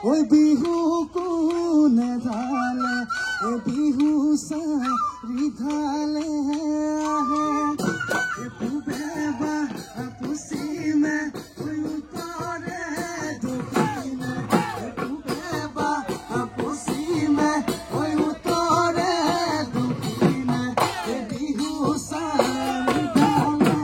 Oi bihu kune dhale bihu sari dhale pubeba pusime oi utare dukhine pubeba pusime oi utare dukhine bihu sari dhale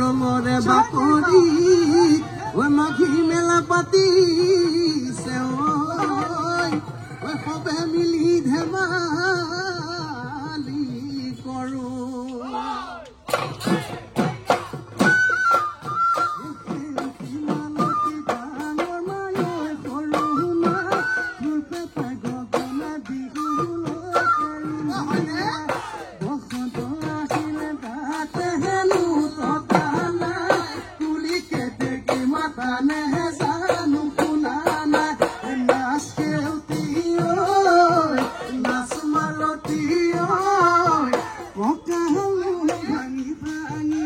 Rongore bakori, we maki mela pati se oi, we hobe mili dhemali koro. Vangi vangi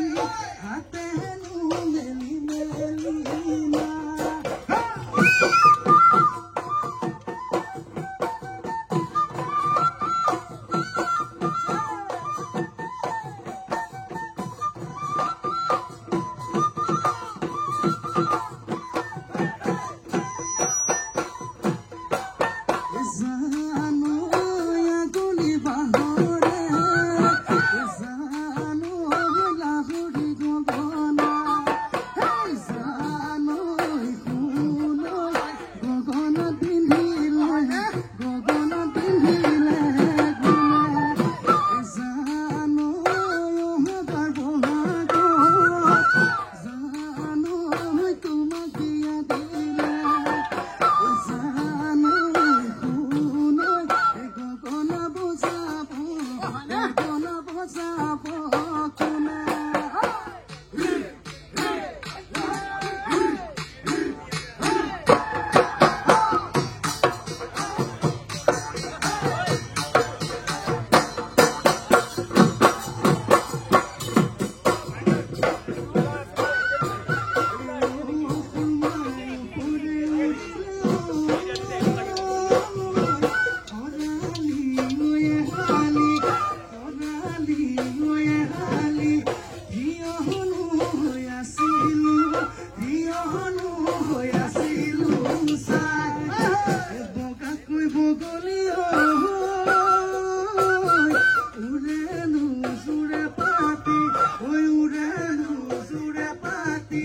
ঐ উৰেনো জোৰে পাতি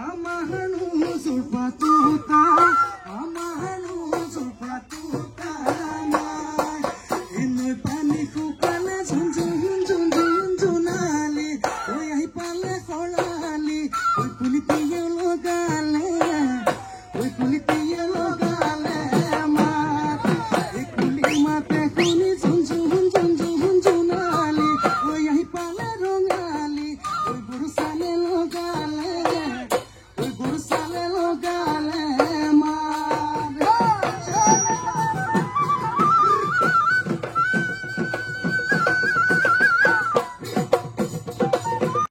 আমাৰনো জোৰ পাতোতা আমাৰনো জোৰ পাতোতা নাই এনৈ পানী শুকালে জোনালি ঐ আহি পালে খৰালি ঐ কুলিটিয়ে লগালে ঐ কুলিটিয়ে লগালে